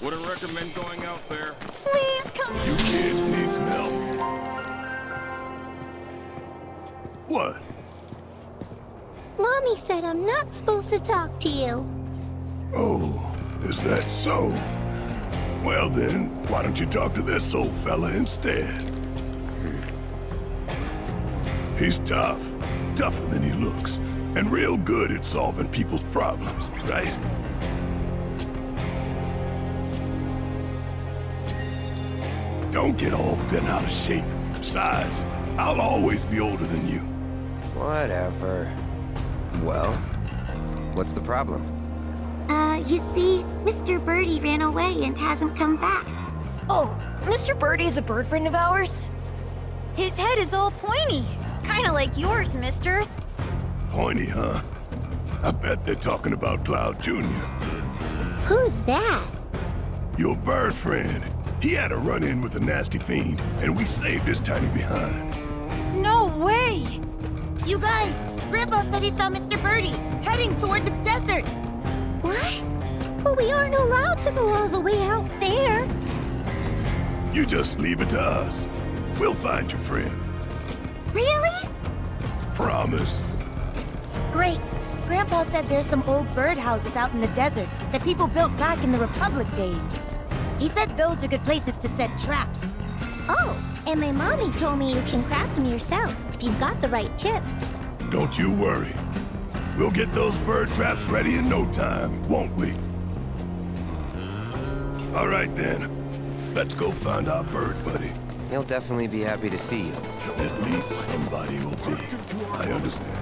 Wouldn't recommend going out there. Please come. You kids need some help. What? Mommy said I'm not supposed to talk to you. Oh, is that so? Well then, why don't you talk to this old fella instead? He's tough. Tougher than he looks. And real good at solving people's problems, right? Don't get all bent out of shape. Besides, I'll always be older than you. Whatever. Well, what's the problem? You see, Mr. Birdie ran away and hasn't come back. Oh, Mr. Birdie is a bird friend of ours? His head is all pointy. Kinda like yours, mister. Pointy, huh? I bet they're talking about Cloud Jr. Who's that? Your bird friend. He had a run-in with a nasty fiend, and we saved his tiny behind. No way! You guys, Grandpa said he saw Mr. Birdie heading toward the desert. What? But we aren't allowed to go all the way out there. You just leave it to us. We'll find your friend. Really? Promise. Great. Grandpa said there's some old birdhouses out in the desert that people built back in the Republic days. He said those are good places to set traps. Oh, and my mommy told me you can craft them yourself if you've got the right chip. Don't you worry. We'll get those bird traps ready in no time, won't we? All right then. Let's go find our bird buddy. He'll definitely be happy to see you. At least somebody will be. I understand.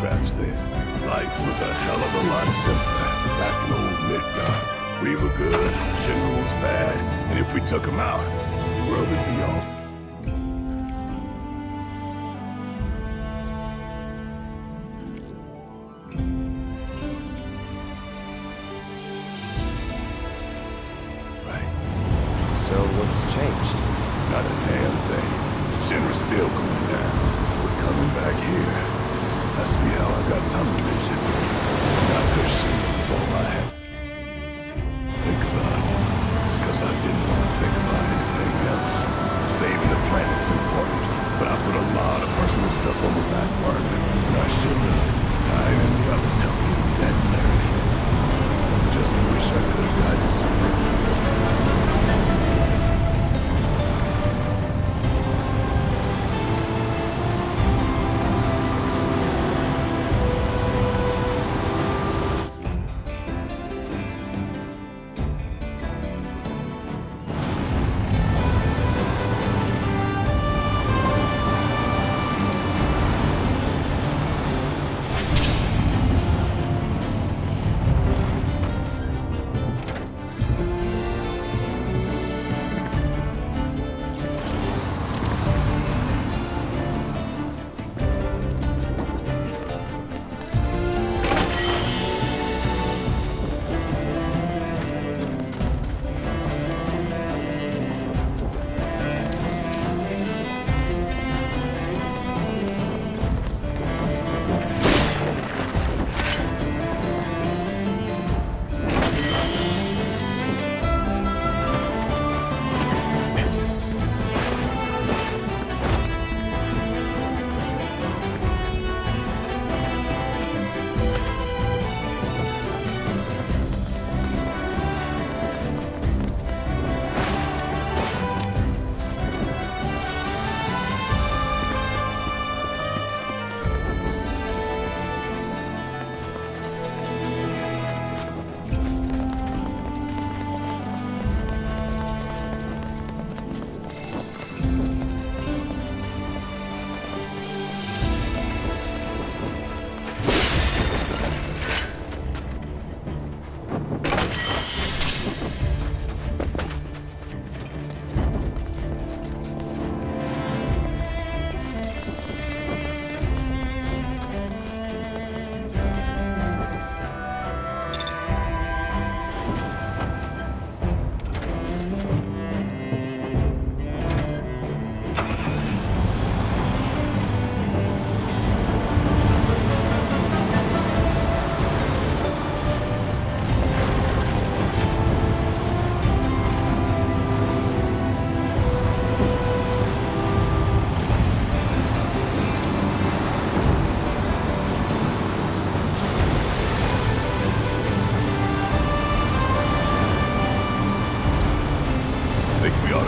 traps then. Life was a hell of a lot simpler back in old Midgard, We were good, Shinra was bad, and if we took him out, the world would be off. Right. So what's changed? Not a damn thing. Shinra's still going down. We're coming back here. I see how I got tunnel vision. Not good Shinra was all I had. Think about it. It's because I didn't want to think about anything else. Saving the planet's important, but I put a lot of personal stuff on the back burner, and I shouldn't have. I and the others helped give me that clarity. Just wish I could have guided sooner.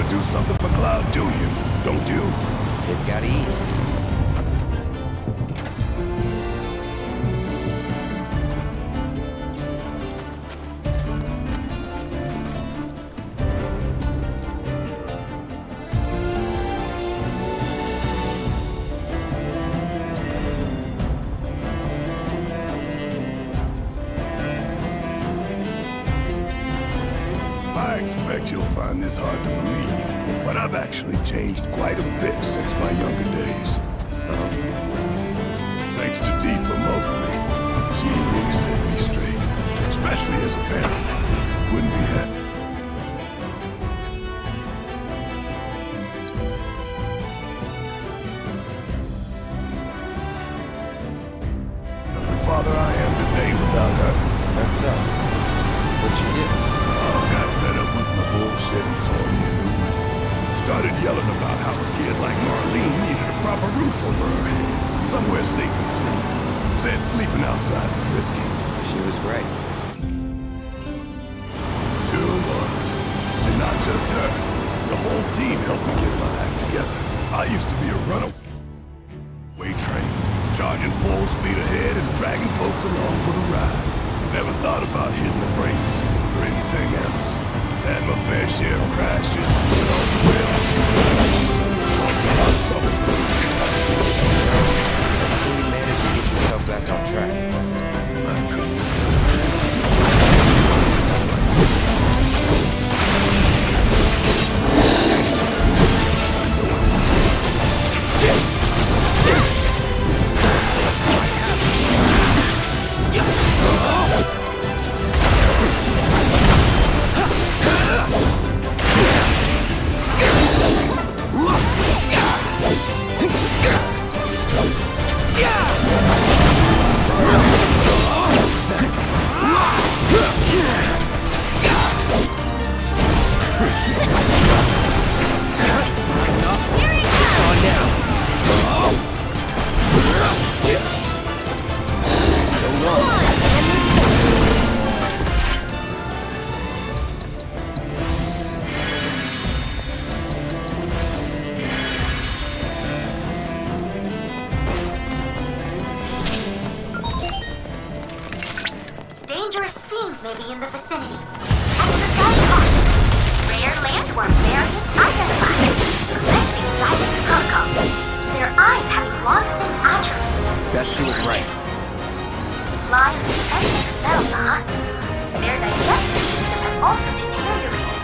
Do something for Cloud Jr., don't you? Kid's gotta eat. I expect you'll find this hard to believe, but I've actually changed quite a bit since my younger days. Thanks to Tifa mostly. She really set me straight, especially as a parent. Wouldn't be happy. The father I am today without her. That's so. What'd you do? Oh, got fed up with my bullshit and tore me a new one. Started yelling about how a kid like Marlene needed a proper roof over her head. Somewhere safe and clean. Said sleeping outside was risky. She was right. Sure was. And not just her. The whole team helped me get my act together. I used to be a runaway train, charging full speed ahead and dragging folks along for the ride. Never thought about hitting the brakes or anything else. Had my fair share of crashes. So you managed to get yourself back on track. I couldn't. dangerous fiends may be in the vicinity. Exercise caution. Rare landworm variant identified. Commencing guidance protocol. Their eyes having long since atrophied. Best do it right. Lie in the sense of smell to hunt. Their digestive system has also deteriorated,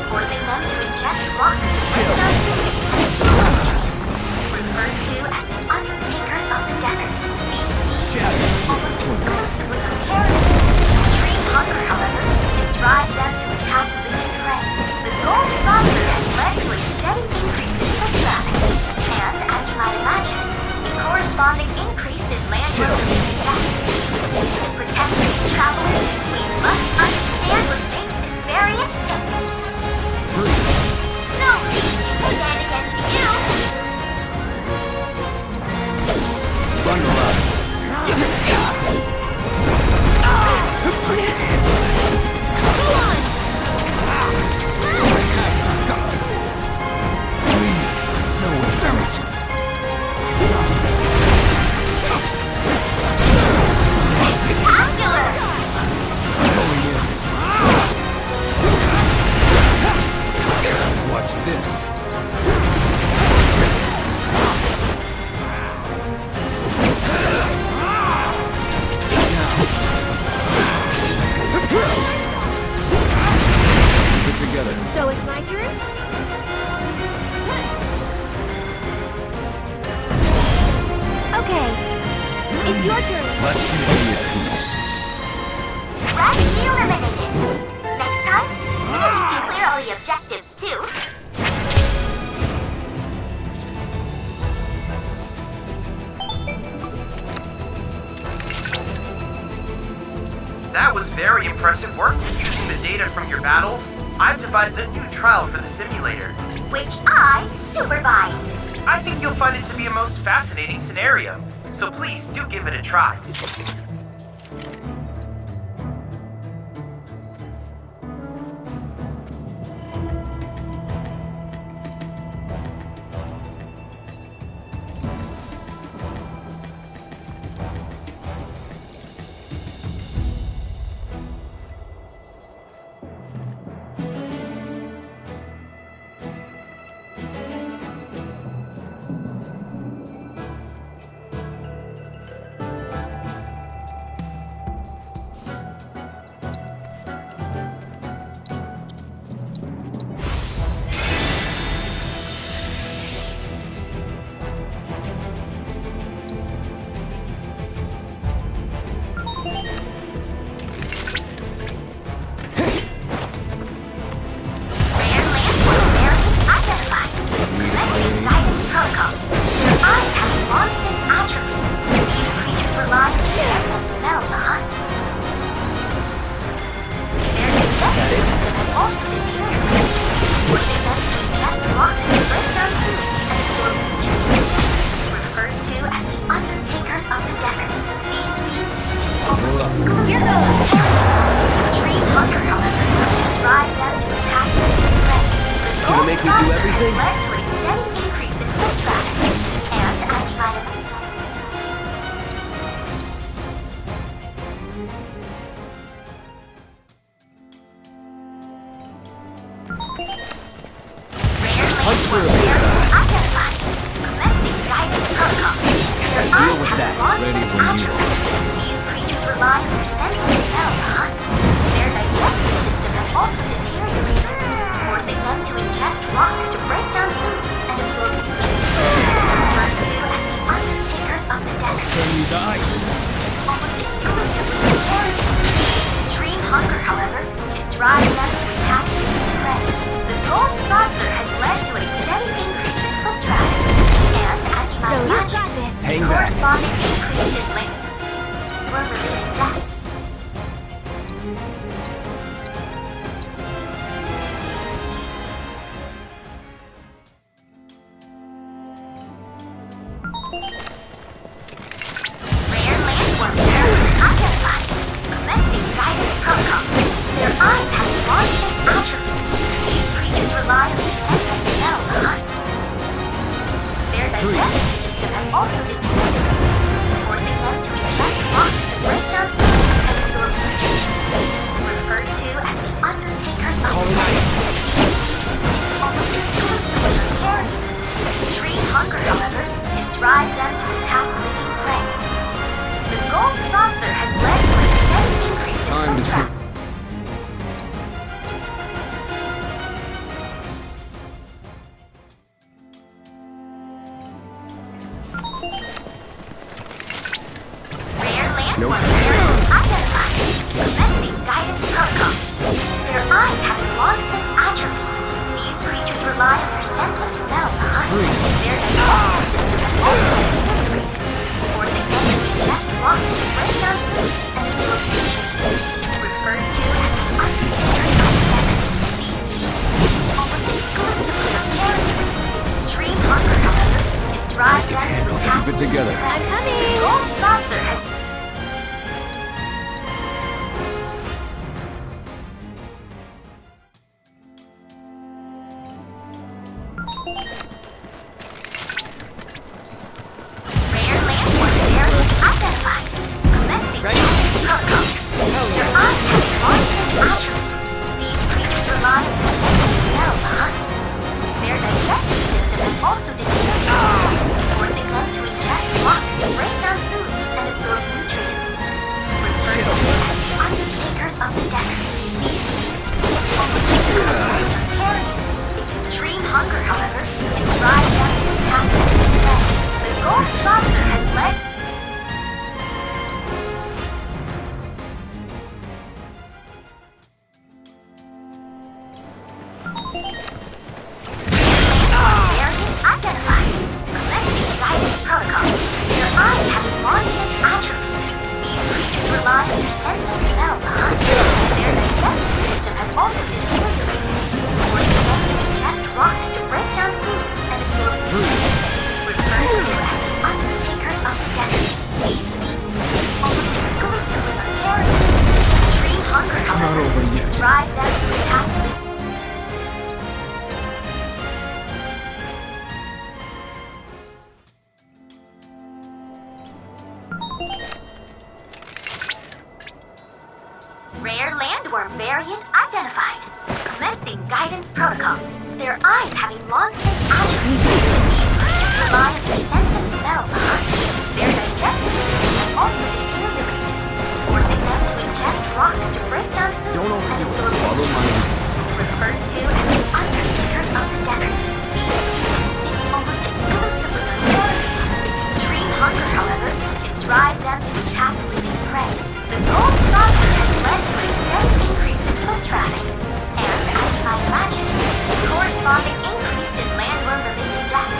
forcing them to ingest rocks to break down food and absorb nutrients. Referred to as the undertakers of the desert. These beasts, almost exclusively on carrion. Extreme hunger, however, can drive them to attack living prey. The gold saucer has led to a steady increase in foot traffic, and, as you might imagine, a corresponding increase in landworm-related deaths. To protect these travelers, we must understand what makes this variant tick. No beast can stand against you! Run around. Watch this. Get together. So it's my turn? Okay. It's your turn. Let's do it in peace. Strategy eliminated. Next time, see if you can clear all the objectives too. That was very impressive work. Using the data from your battles, I've devised a new trial for the simulator. Which I supervised. I think you'll find it to be a most fascinating scenario, so please do give it a try. Their digestive system has also deteriorated, forcing them together. I'm coming. Gold saucer has rare landmark variant identified. Commencing protocols. Your eyes have a long-sense attribute. These creatures rely on their sense of smell behind. Their digestive system has also deteriorated, forcing them to ingest rocks to break down food and absorb nutrients. Referred to as the undertakers of the desert, these beasts seem almost exclusively on carrion. Extreme hunger, however, can drive them to attack them instead. The gold saucer has led variant identified. Commencing guidance protocols. Your eyes have a long-sense attribute. These creatures rely on their sense of smell behind. Their digestive system has also deteriorated, forcing them to ingest rocks to break down food and absorb nutrients. Referred to as the undertakers of the desert, these beasts feed almost exclusively on carrion. Extreme hunger, however, can drive them to attack living. Rare landworm variant identified. Commencing guidance protocol. Their eyes having long-sense attributes. These creatures rely on their sense of smell behind. Their digestive system has also deteriorated, forcing them to ingest rocks to break down food and absorb nutrients. Referred to as the undertakers of the desert, these beasts subsist almost exclusively on carrion. Extreme hunger, however, can drive them to attack living prey. The gold saucer has led to a steady increase in foot traffic, and, as I imagine, a corresponding increase in landworm-related deaths.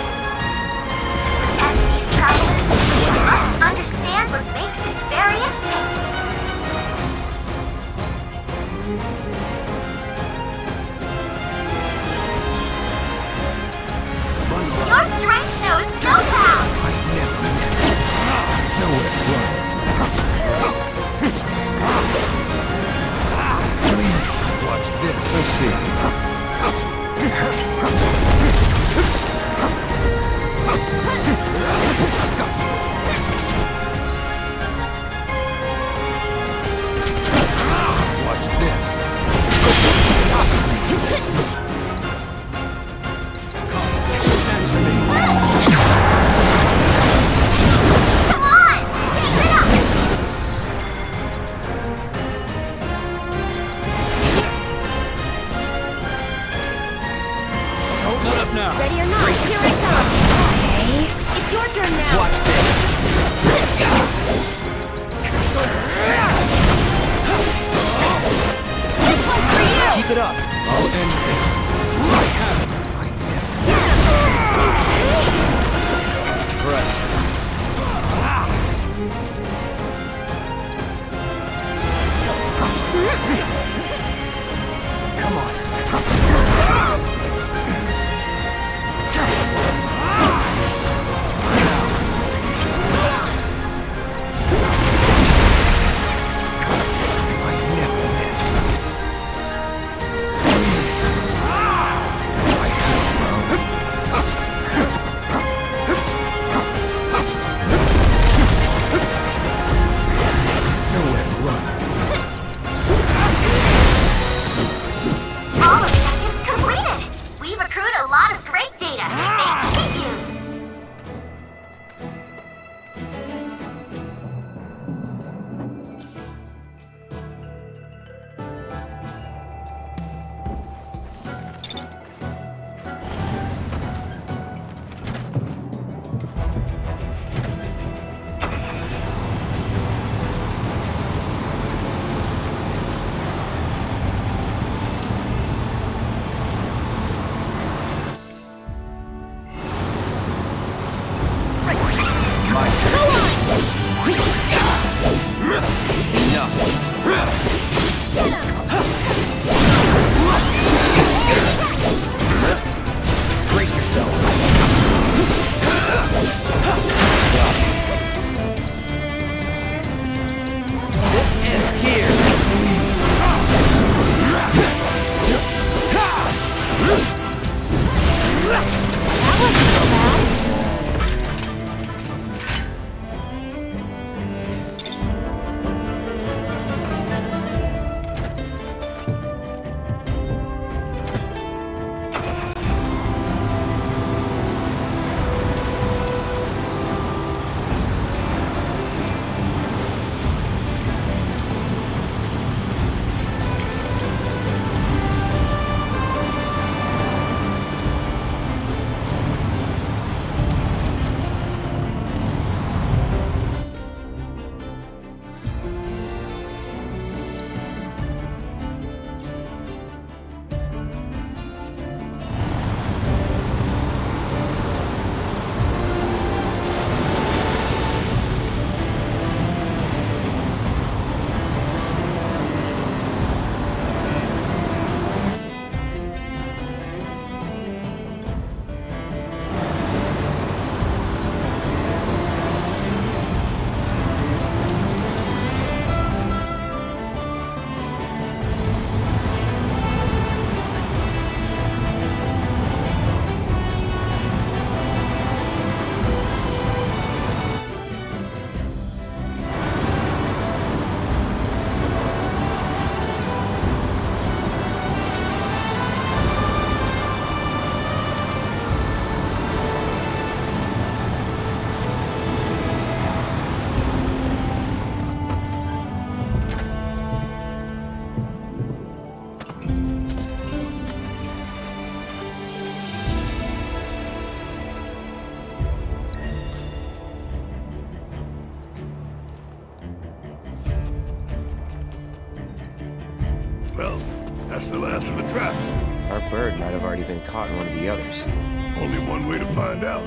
To protect these travelers, we must understand what makes this variant tick. Your strength knows no bounds! I never miss. Nowhere to run. Watch this. We'll see. Watch this. Answer me. Come on! Keep it up! Don't let up now. Ready or not, here I come. Okay. It's your turn now. Watch this. This one's for you. Keep it up. I'll end this. I have it. I never. Pressure. Come on. I never miss. Well, that's the last of the traps. Our bird might have already been caught in one of the others. Only one way to find out.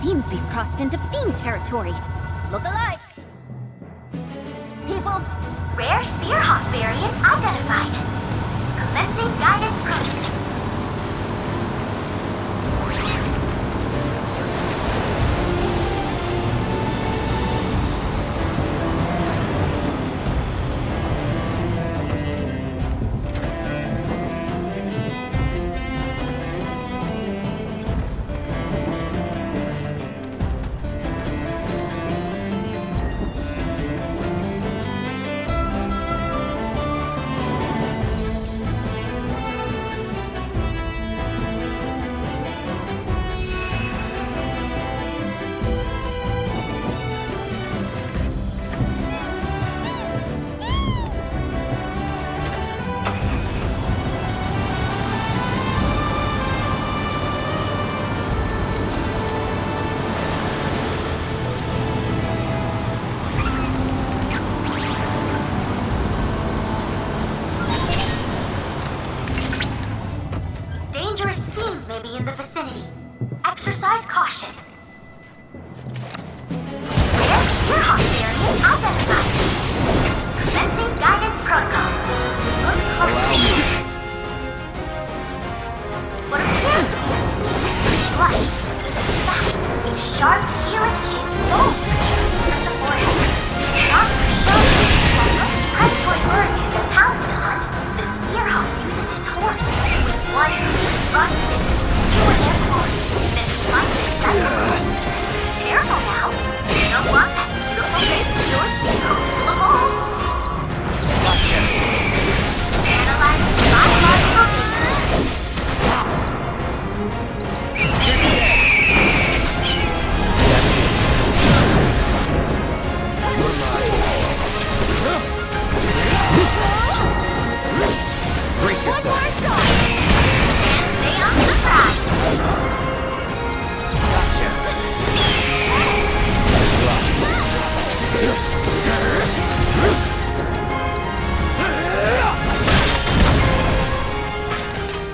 Seems we've crossed into fiend territory. Look alive! People, Rare Spearhawk variant identified. Commencing guidance protocol. Dangerous fiends may be in the vicinity. Exercise caution. Rare Spearhawk variant identified. Commencing guidance protocol. Look closely. What appears to be a flush is in fact a sharp helix-shaped bolt at the forehead. Not for show, while most predatory birds use their talons to hunt, the Spearhawk uses its horns with one thrust into skewer their form, then slice it separately. Careful now! You don't want that beautiful face of yours poked full of holes. Analyzing biological data. Brace yourself. Can't say I'm surprised.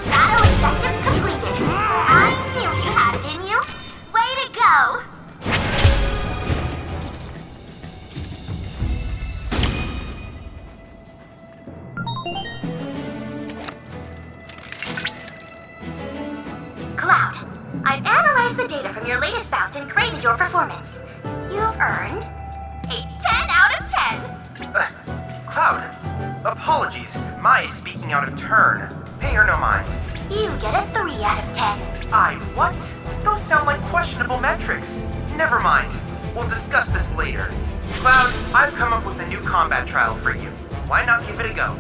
Battle objectives completed. I knew you had it in you. Way to go. Cloud, I've analyzed the data from your latest bout and graded your performance. You've earned a 10 out of 10. Cloud, apologies. My speaking out of turn. Pay her no mind. You get a 3 out of 10. What? Those sound like questionable metrics. Never mind. We'll discuss this later. Cloud, I've come up with a new combat trial for you. Why not give it a go?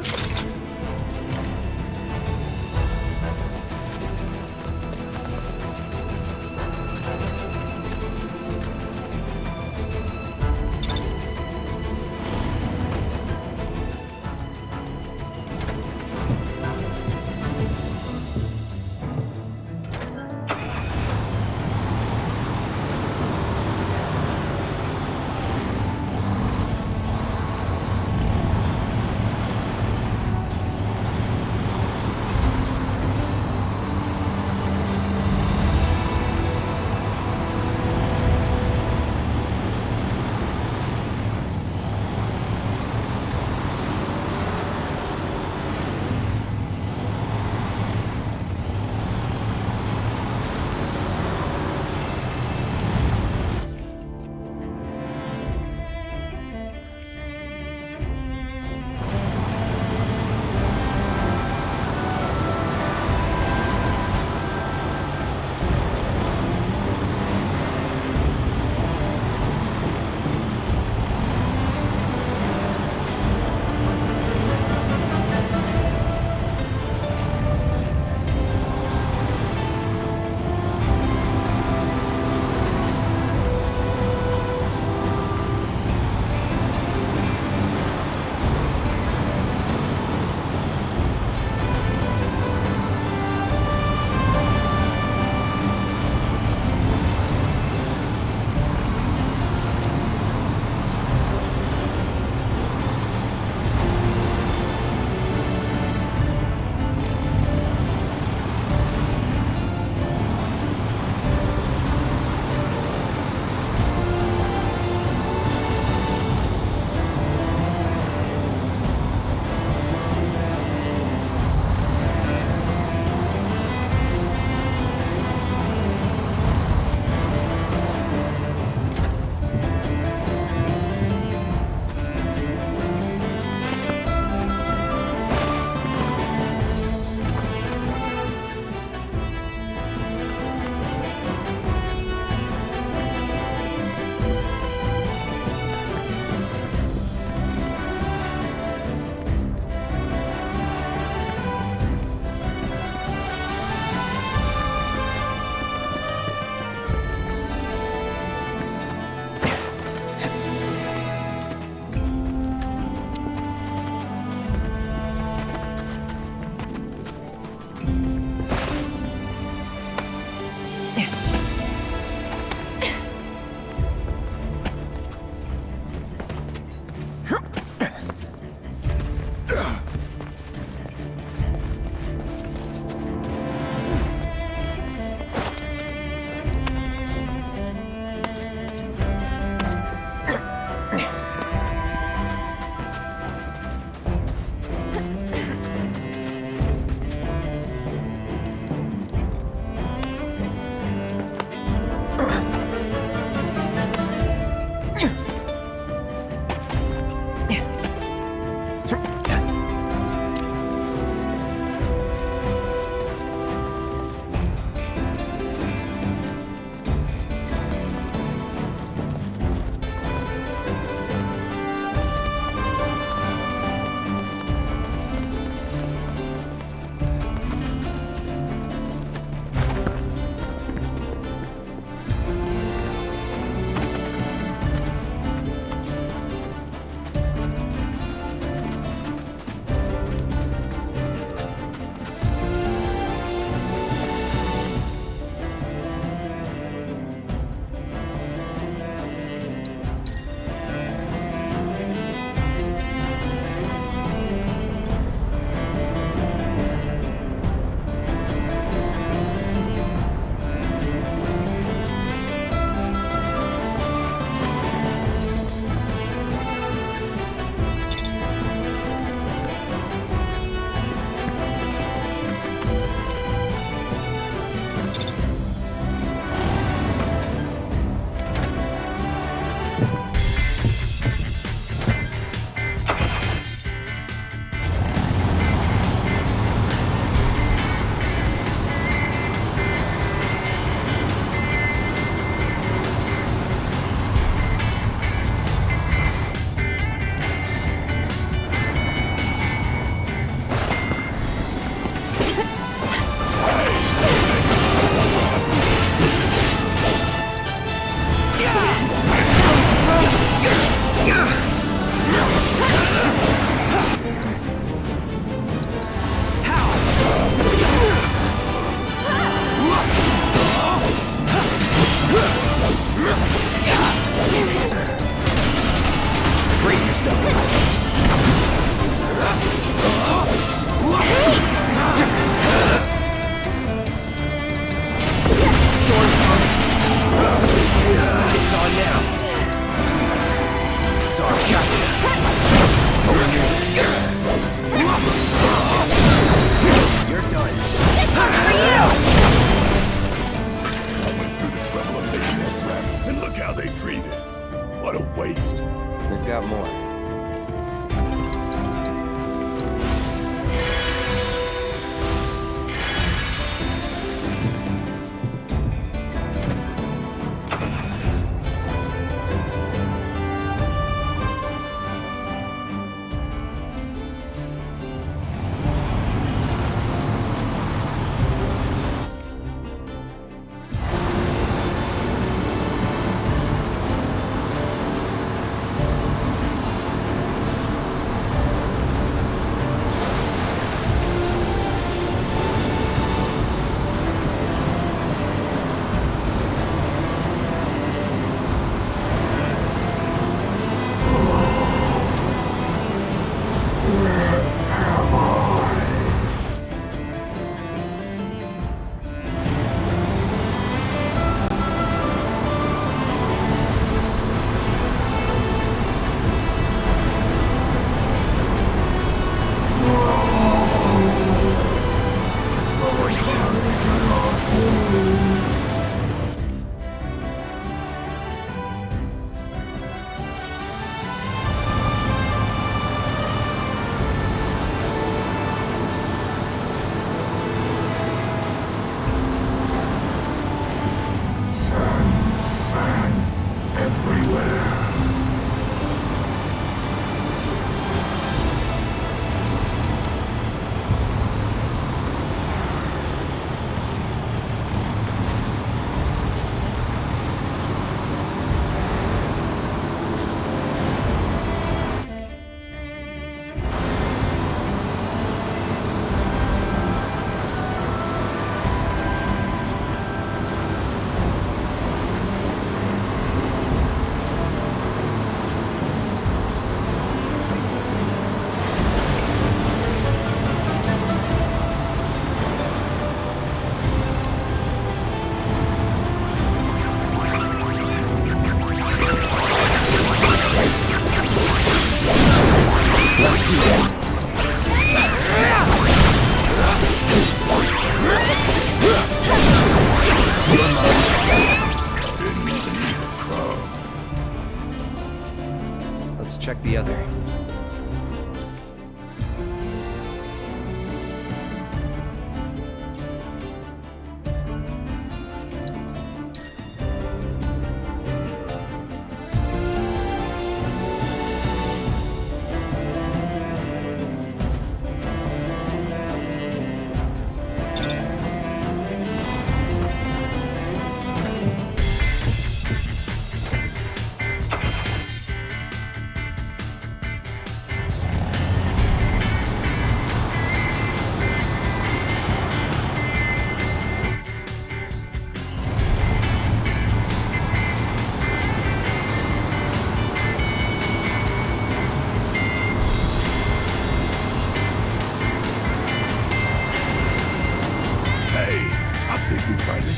check the other.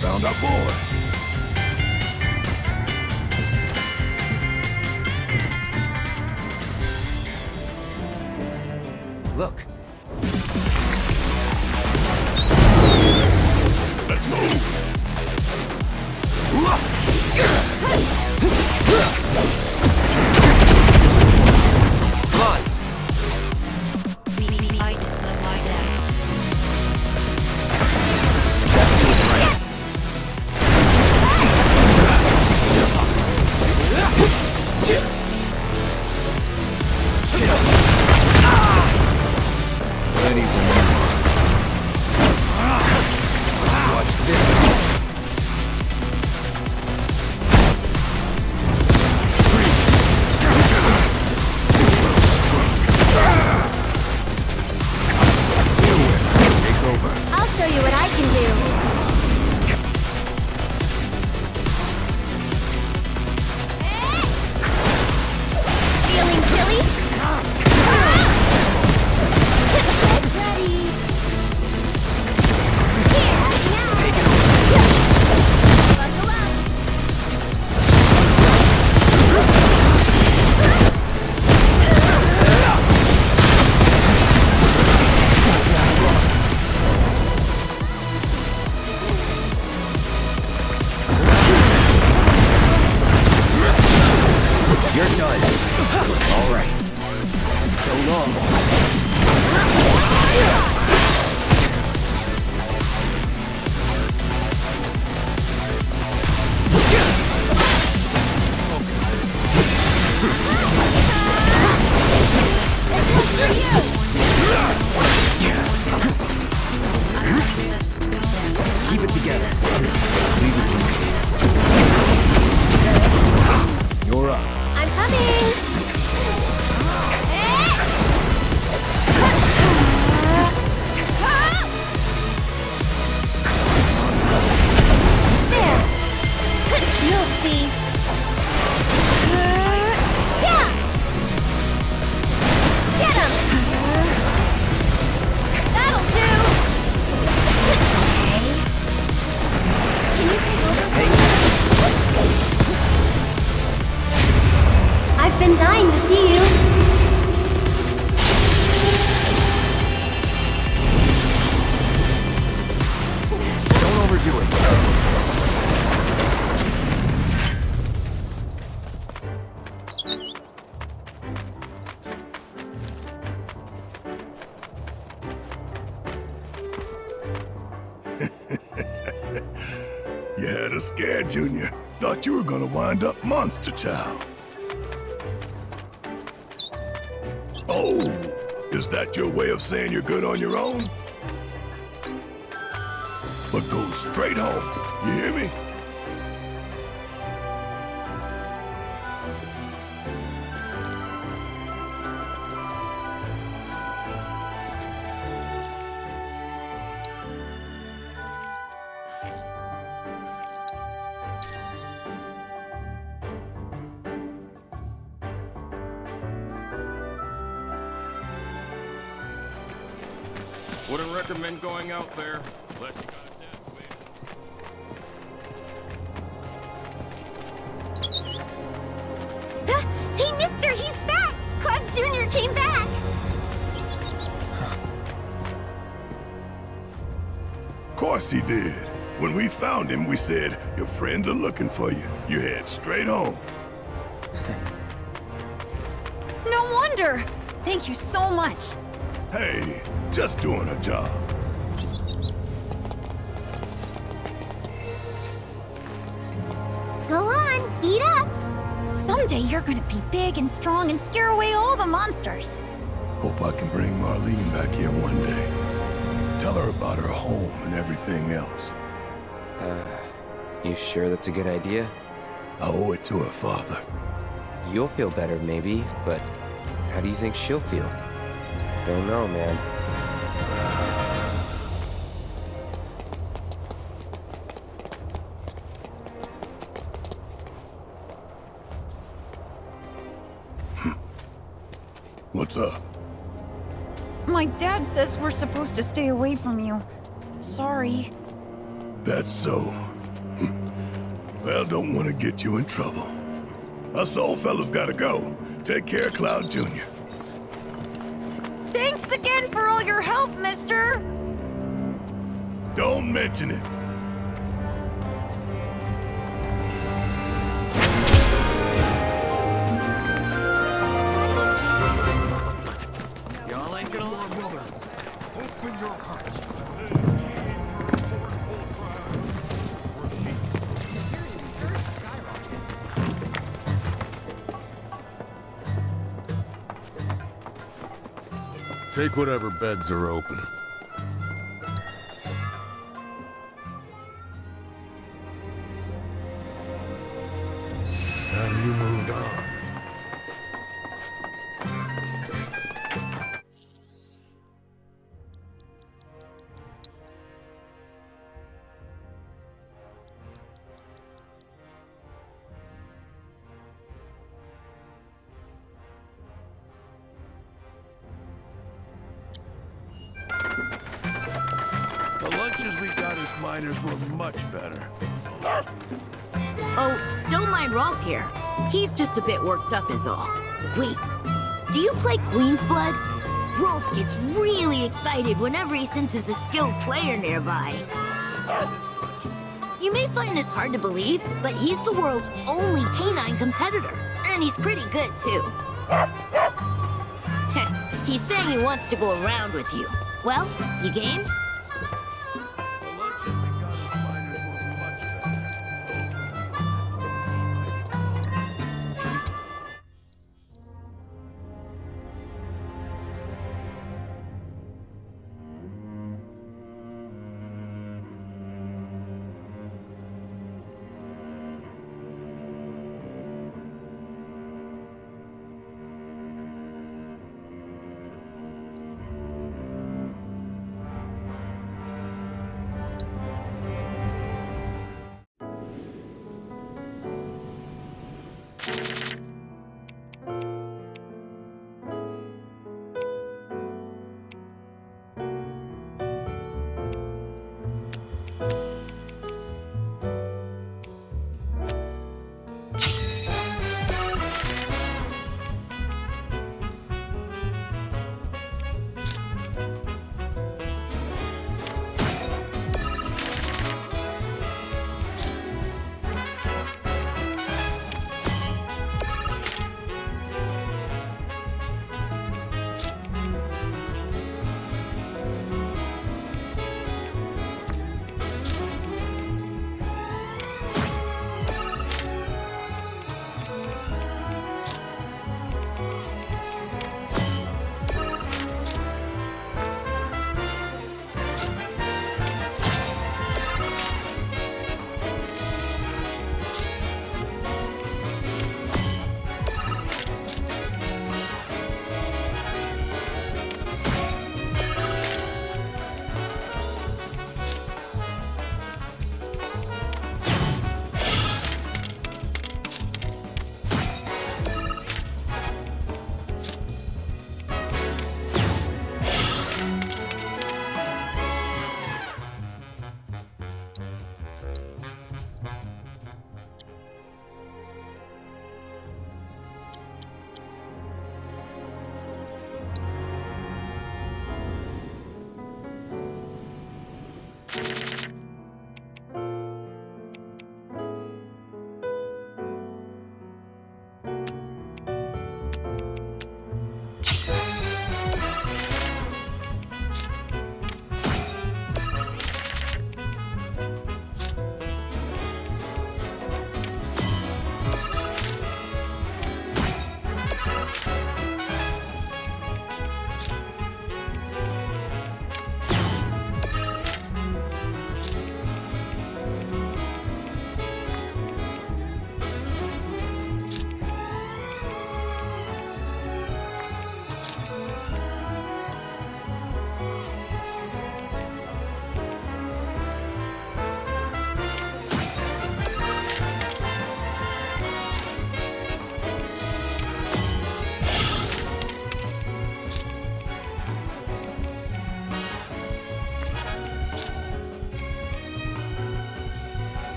Found our boy. Look. Let's move. Come on. Keep it together. Leave it to me. You're up. I'm coming! There! You'll see. Yeah! Get him! That'll do! I've been dying to see you. Don't overdo it. You had us scared, Junior. Thought you were gonna wind up Monster Child. Oh, is that your way of saying you're good on your own? But go straight home, you hear me? Wouldn't recommend going out there. Let you got a death wish. Hey, mister, he's back! Cloud Jr. came back! Of course he did. When we found him, we said, your friends are looking for you. You head straight home. No wonder! Thank you so much. Hey, just doing a job. Go on, eat up. Someday you're gonna be big and strong and scare away all the monsters. Hope I can bring Marlene back here one day. Tell her about her home and everything else. You sure that's a good idea? I owe it to her father. You'll feel better, maybe, but how do you think she'll feel? Don't know, man. What's up? My dad says we're supposed to stay away from you. Sorry. That's so. Well, don't want to get you in trouble. Us old fellas gotta go. Take care, Cloud Jr. Thanks again for all your help, mister! Don't mention it. Y'all ain't gonna love mother. Open your hearts. Take whatever beds are open. It's time you moved on. The lunches we got as miners were much better. Oh, don't mind Rolf here. He's just a bit worked up is all. Wait, do you play Queen's Blood? Rolf gets really excited whenever he senses a skilled player nearby. You may find this hard to believe, but he's the world's only T9 competitor. And he's pretty good, too. He's saying he wants to go around with you. Well, you game? The lunches we got as miners were much better.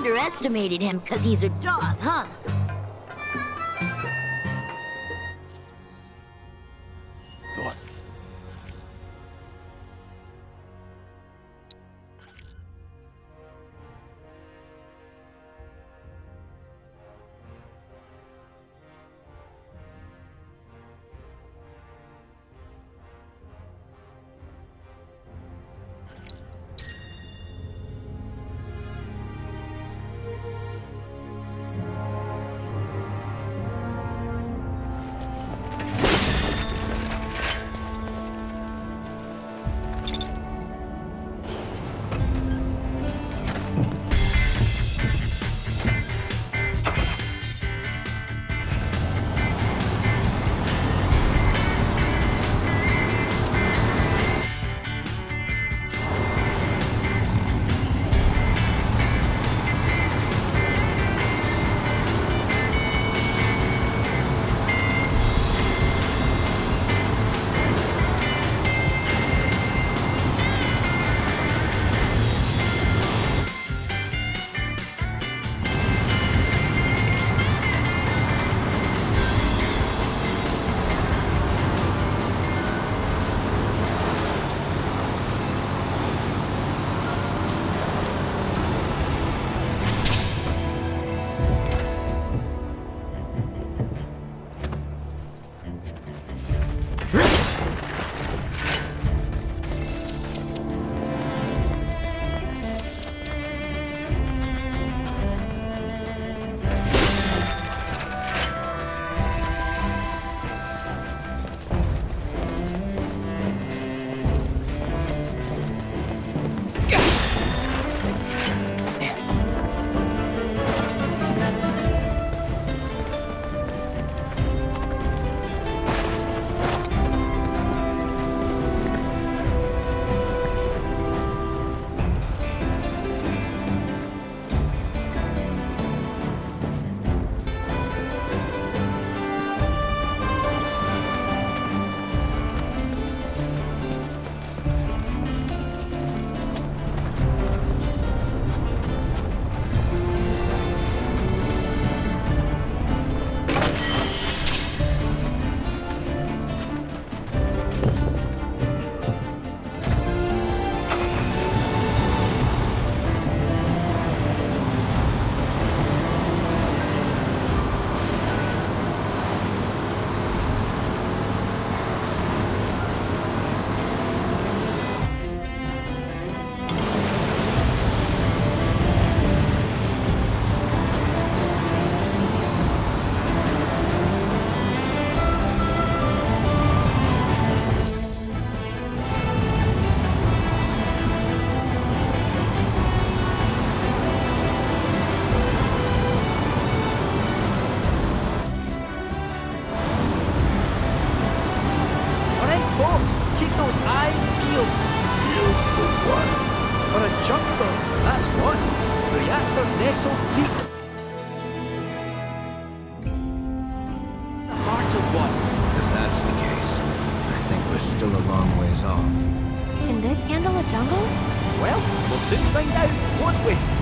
underestimated him because he's a dog, huh? What? Still a long ways off. Can this handle a jungle? Well, we'll soon find out, won't we?